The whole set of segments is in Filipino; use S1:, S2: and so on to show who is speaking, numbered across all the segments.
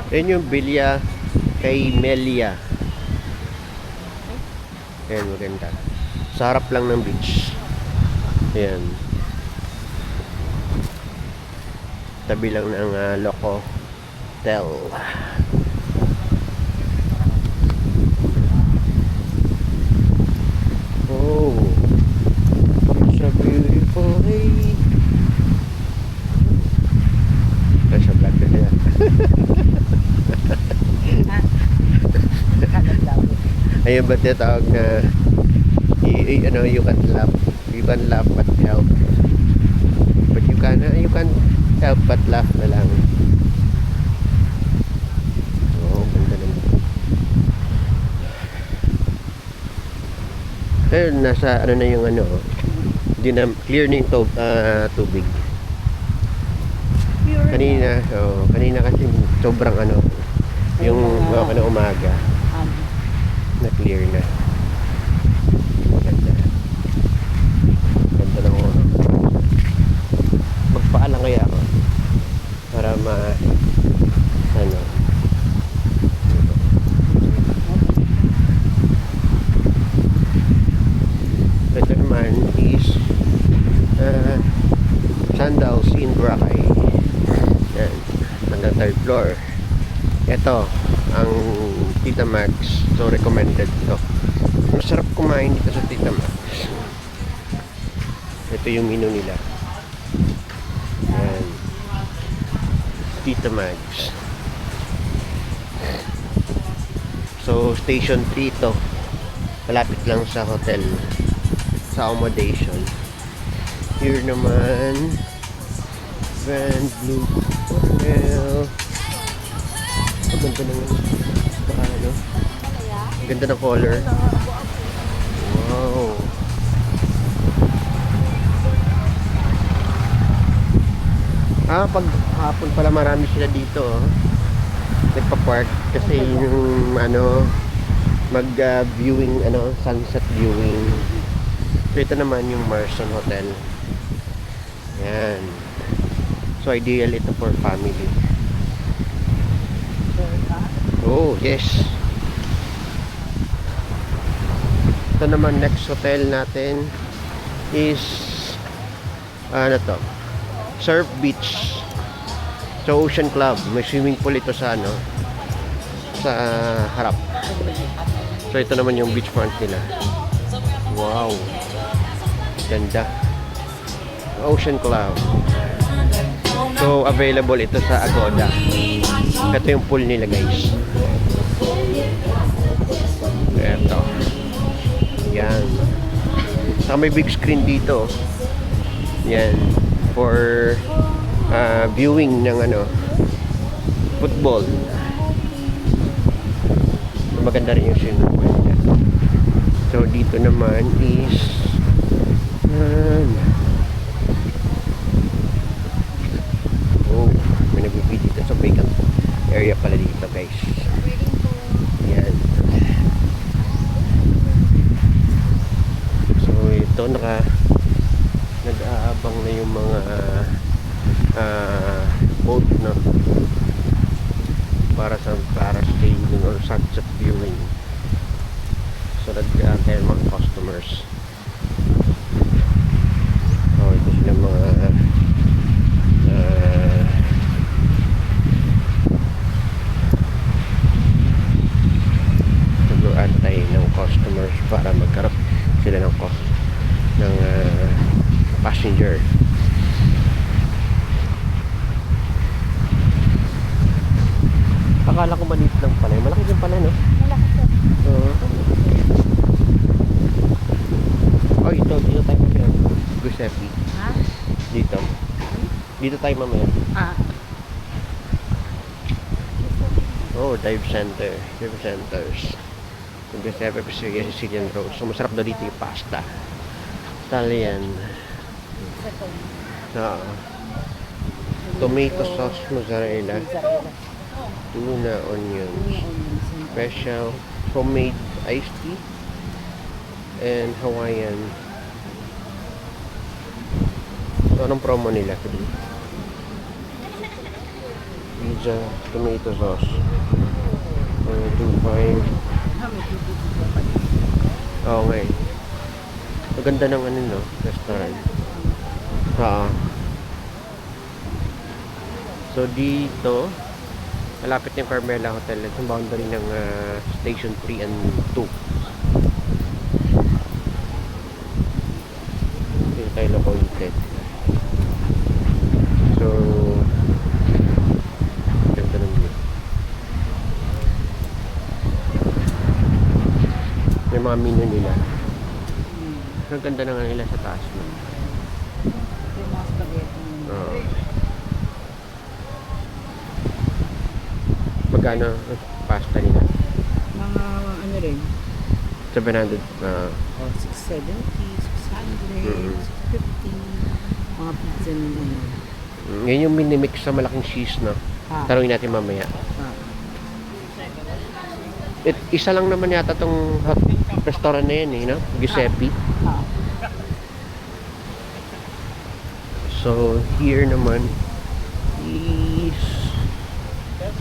S1: Ayan yung Villa kay Melia. Ayan, maganda. Sa harap lang ng beach. Ayan. Tabi lang ng Loco Hotel. Oh, it's a beautiful day. Nasa vlog na siya. Ayun ba tinatawag na you can laugh but help, but you can help but laugh na lang. Oh, ganda naman. Ayun, nasa ano na yung hindi na clear na yung tubig. Kanina kasi sobrang yung umaga na clear na. Ganda. Ganda ng magpaalang kaya ako para ito naman is Sandals in Boracay. Yan, hanggang 3rd floor. Ito ang Tita Max, so recommended to. Masarap kumain dito sa Tita Max. Ito yung menu nila. Yan, Tita Max. So station 3 to, malapit lang sa hotel, sa accommodation. Here naman, Grand Blue Hotel. Ang ganda naman. Ganda ng color. Wow. Pag hapon pala marami sila dito. Nagpa-park kasi yung mag-viewing, sunset viewing. So ito naman yung Marson Hotel. Yan. So ideal ito for family. Oh, yes. Ito naman next hotel natin is Surf Beach. So Ocean Club, may swimming pool ito sa sa harap. So ito naman yung beachfront nila. Wow. Ganda. Ocean Club. So available ito sa Agoda. Ito yung pool nila, guys. Ito. Yan. Saka may big screen dito. Yan. For viewing ng football. Maganda rin yung swimming pool niya. So dito naman is may nagbibid dito sa vacant area pala dito, guys. Yan. So ito nag-aabang na yung mga boat para sailing or sunset viewing. So nag-aantay mga customers. So ito sila mga nag-aantay ng customers para magkaroon sila ng passenger. Akala ko maliit lang pala. Malaki din pala, no?
S2: Malaki to.
S1: Oh, dito tayo mamaya. Giuseppe.
S2: Ha?
S1: Dito tayo mamaya. Oh, dive centers. Yung Giuseppe Sicilian Road. So masarap daw dito yung pasta. Italian. Tomato sauce, mozzarella, tuna, onion, special homemade iced tea, and Hawaiian. So anong promo nila? pizza, tomato sauce. 125. Oo nga eh. Maganda ng ano no, restaurant. So dito, malapit yung Carmela Hotel at yung boundary ng Station 3 and 2. Dito tayo located. So, ganda ng view. May mga menu nila. Ang ganda na nga nila sa taas mo. Magkano ang pasta nila?
S2: Mga ano rin,
S1: 700.
S2: 670, 600, 650. Mga pizza ng ano.
S1: Yan yung minimix sa malaking cheese, no? Tarungin natin mamaya. Isa lang naman yata tong restaurant na yan, eh, no? Giuseppe. So, here naman is...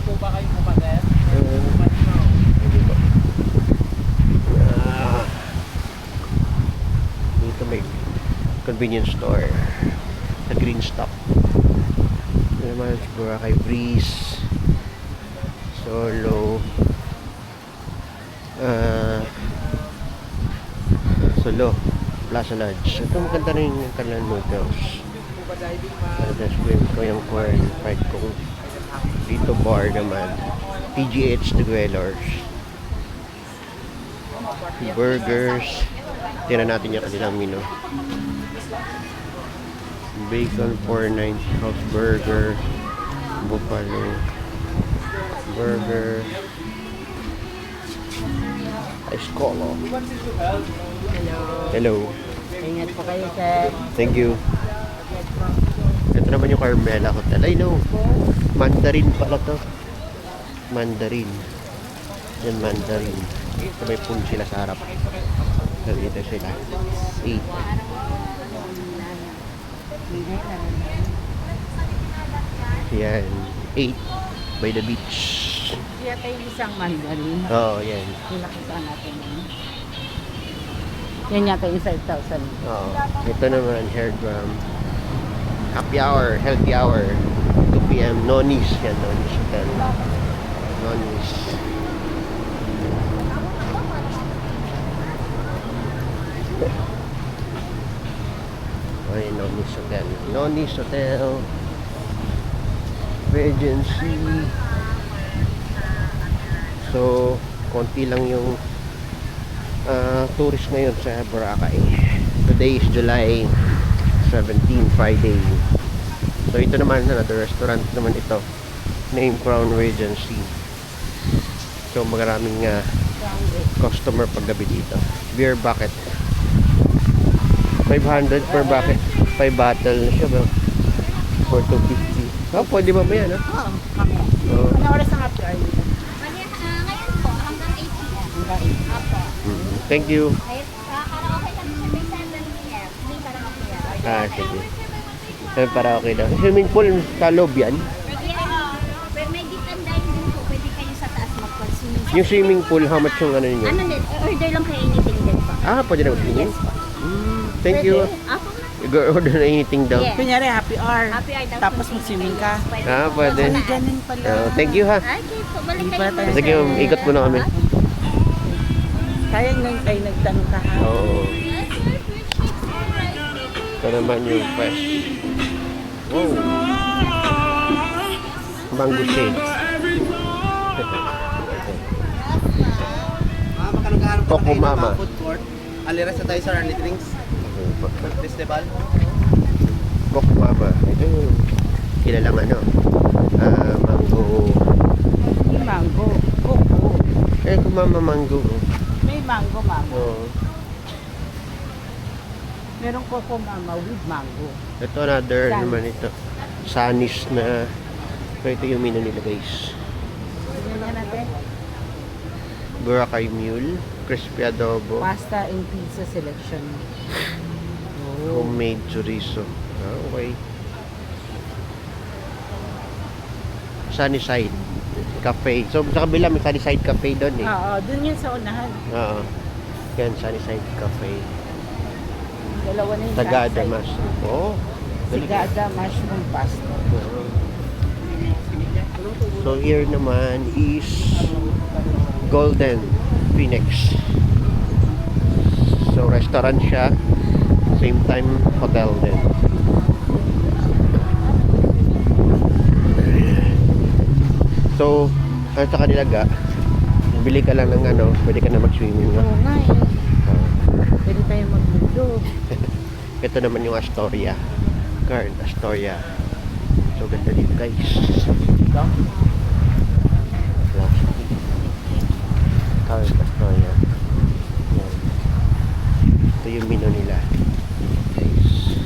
S2: Po ba kayo pumagat?
S1: Dito may convenience store sa Green Stop. Ito naman Boracay Breeze, Solo, Solo Plaza Lodge. Ito maganda rin yung kanilang noodles. Tapos ko yung corn fried kung dito bar naman PGH The Dwellers, burgers. Tingnan natin yung kanilang menu. Bacon 490 house burger, buffalo burger, Escolo. Hello.
S2: Ingat po kayo, sir.
S1: Thank you. Ito naman yung Carmela Hotel. I know. Mandarin pala to. Mandarin. Yan, Mandarin. Ito may pool sila sa harap. Dito sila. 8. Yan. 8. By the beach.
S2: Kaya tayo isang mandarin.
S1: Oo, yan.
S2: Nakita natin yun. Yan yata yung 5,000.
S1: Oo. Ito naman, hair drum. Happy hour, healthy hour. 2 p.m. Nonis. Yan, Nonis Hotel. Nonis. Ay, Nonis Hotel. Nonis Hotel. Regency. So, konti lang yung tourist ngayon sa Boracay. Today is July 17, Friday. So ito naman, another restaurant naman ito, name Crown Regency. So maraming customer paggabi dito. Beer bucket 500 per bucket. 5 bottle na siya ba? For 250. Pwede ba yan, no?
S2: Oo, mamaya. Ano oras ang after hour dito?
S3: Ngayon po, hanggang 8 p.m.
S2: Hanggang 8.
S3: Apo.
S1: Thank you.
S3: Karaoke kami sa may 7 p.m. Hindi karaoke.
S1: Sige. Sabi para okay daw. Swimming pool sa loob yan.
S3: Pero may gift and dine din po. Pwede kayo sa taas mag-swimming.
S1: Yung swimming pool, how much yung ano ninyo?
S3: Ano din? Order lang kayo anything din po.
S1: Pwede na mag-swimming?
S3: Yes po.
S1: Thank you.
S3: Apo.
S1: Order na anything daw.
S3: Yes.
S2: Kunyari, happy hour.
S3: Happy hour daw
S2: Tapos
S3: po.
S2: mag-swimming ka.
S1: Pwede.
S2: Ay, ganun pala.
S1: Thank you, ha.
S3: Okay po. Balik
S2: Hindi
S3: kayo
S2: pa tayo-
S1: Sige, ikot muna kami.
S2: Kaya ngayon kayo nagtanong ka ha?
S1: Oo. Ito naman yung fresh. Wow. Mango shake. Coco Mama.
S4: Food court. Aliras na tayo sa Early Drinks Festival.
S1: Coco Mama. Ito yung kilalang ano. Mango.
S2: May mango. Coco.
S1: Coco Mama mango.
S2: May mango.
S1: Oo.
S2: Merong coco mama with mango.
S1: Ito another
S2: Sunny.
S1: naman ito. Sunny's na. So ito yung menu nila guys.
S2: Ganyan natin.
S1: Boracay Mule. Crispy adobo.
S2: Pasta and pizza selection. Oh.
S1: Homemade chorizo. Okay. Sunnyside Cafe. So sa kabila may Sunnyside Cafe doon eh.
S2: Oo, dun yun sa unahan.
S1: Oo. Yan, Sunnyside Cafe.
S2: Dalawa na yung
S1: Tagada
S2: Sunnyside.
S1: mas. Oo.
S2: Sigada mushroom pasta.
S1: So here naman is Golden Phoenix. So restaurant siya, same time hotel din. So, ano sa kanila ga, bili ka lang ng ano, pwede ka na mag-swimming. No?
S2: Oo nga eh. Pwede tayo maglulog.
S1: Ito naman yung Astoria. Card Astoria. So ganda dito guys. Plastic. Card Astoria. Yan. Ito yung menu nila. Guys.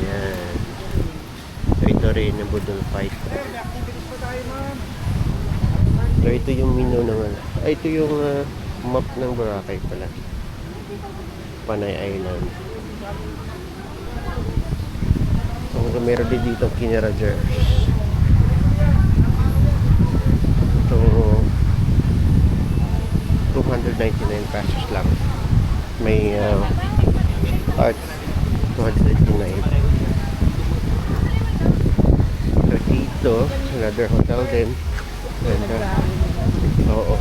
S1: Yan. So ito rin ang Budol Fight. So ito yung menu ng ano. Ay, ito yung map ng Boracay pala. Panay Island. So, meron din dito Kinarajers. So, 299 pesos lang. May art 299. So, dito, another hotel din. Ganda. Oo.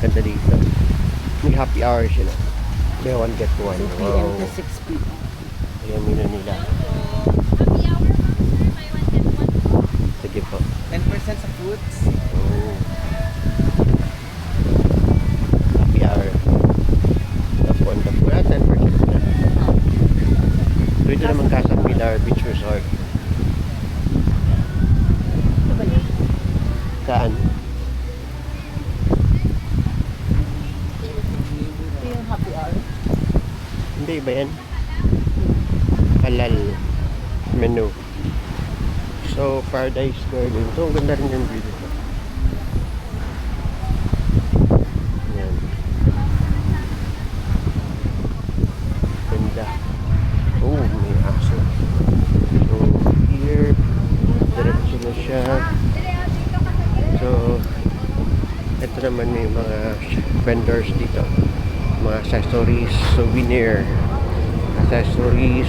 S1: Ganda dito. May happy hours yun. Buy one get one.
S2: 2 p.m. to 6 p.m.
S1: Ayan muna nila. Sige po.
S4: 10% sa foods.
S1: Oh. Happy hour. Tapos on the food. 10% na. So ito naman Casa Pilar Beach Resort.
S2: Ito ba yun?
S1: Saan?
S2: Ito yung happy hour.
S1: Hindi, iba yan. Halal menu. So, Paradise Garden. So, ang ganda rin yung view dito. Yan. Ganda. Oh, may aso. So, here, diretso na siya. So, ito naman yung mga vendors dito. Mga accessories, souvenir, accessories,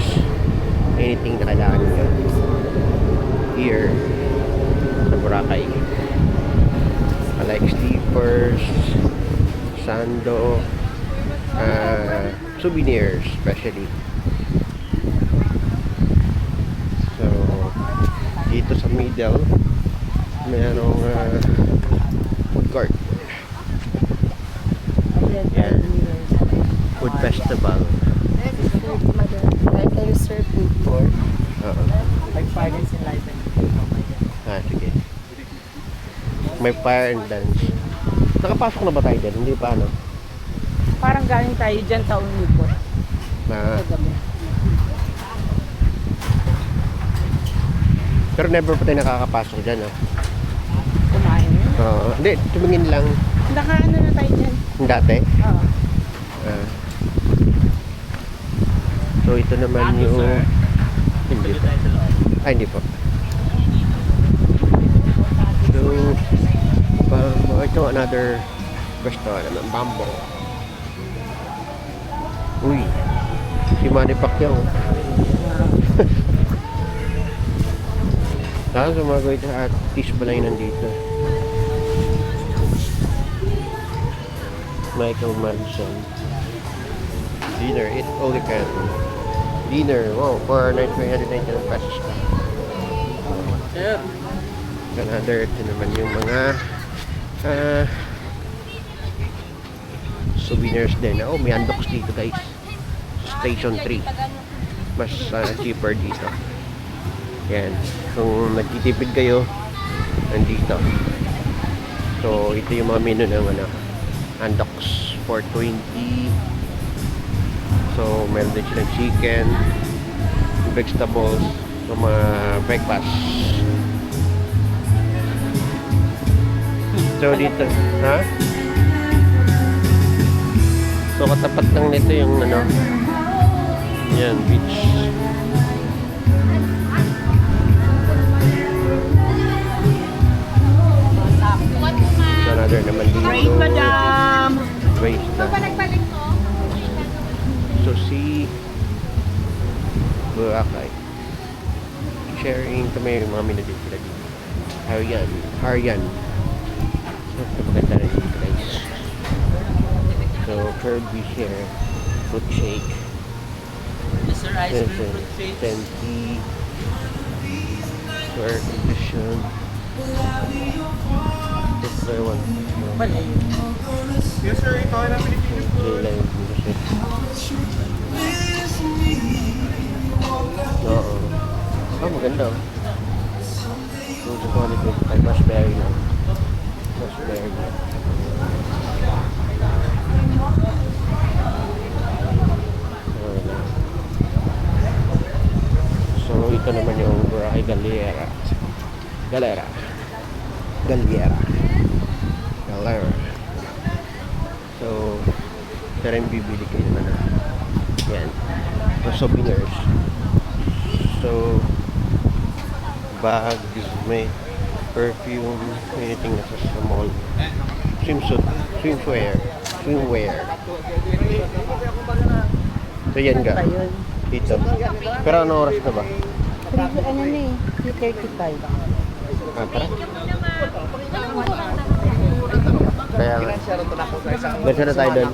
S1: anything na kailangan nyo here sa Boracay. Like sleepers, sando, souvenirs especially. So, dito sa middle, mayroong food court. Yan. Food festival.
S2: Like I serve food for.
S1: Oo.
S4: Like finance and life and
S1: Sige. May fire and dance. Nakapasok na ba tayo dyan? Hindi pa ano?
S2: Parang galing tayo dyan taon nipot.
S1: Na,
S2: Sa gabi.
S1: pero never pa tayo nakakapasok dyan. Oh.
S2: Kumain.
S1: Hindi, tumingin lang.
S2: Nakaano na tayo dyan.
S1: Dati.
S2: Oo.
S1: So ito naman yung hindi po. Ay, hindi po. So ito another restaurant naman, Bambo. Uy, si Manny Pacquiao. Tapos mga great artist pala yung nandito. Michael Madison. Dinner, eat all you can. Dinner, wow, for 399 pesos pa.
S4: Sir.
S1: Another, ito naman yung mga souvenirs din. Oh, may undox dito guys. Station 3. Mas cheaper dito. Yan. Kung nagtitipid kayo, nandito. So, ito yung mga menu ng undox for 20. So, meron din silang chicken, vegetables, so mga breakfast. So, dito, ha? So, katapat lang nito yung yan, beach. burger naman dito.
S2: Great, madam!
S1: Great na.
S3: Balik ko.
S1: So si Boracay. Sharing kami yung mga minadit sila dito. Harian. So maganda rin dito guys. So Kirby share. Fruit shake.
S4: Yes, sir. Ice cream, fruit shake.
S1: Senti. Air condition. This is one.
S2: Wala yun.
S4: Yes, sir. Ito ay na Pilipinas.
S1: J-Line membership. Oo. Ah, maganda. So, sa quality, ay Raspberry lang. Raspberry. So, ito naman yung Boracay Galera. Galera. So, ito rin bibili kayo naman na. Yan. So, souvenirs. So, bags, may perfume, anything na sa mall. Swimsuit, swimwear. So, yan
S2: Pa
S1: ga.
S2: yun.
S1: Dito. Pero ano oras na ba?
S2: Ano na eh, 3:35.
S1: Ah, tara. Kaya nga. Basta na tayo doon.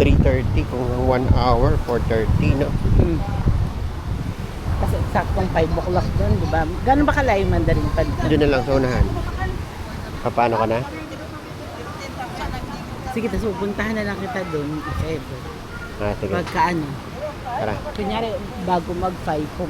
S1: 3:30 kung 1 hour, 4:30 no?
S2: Kasi eksaktong 5 o'clock doon, di ba? Gano'n ba kalayo Mandarin pa dito?
S1: Doon na lang sa unahan. Paano ka na?
S2: Sige, tapos pupuntahan na lang kita doon, if ever.
S1: Ah, sige.
S2: Pagka ano.
S1: Tara.
S2: Kunyari, bago mag-5,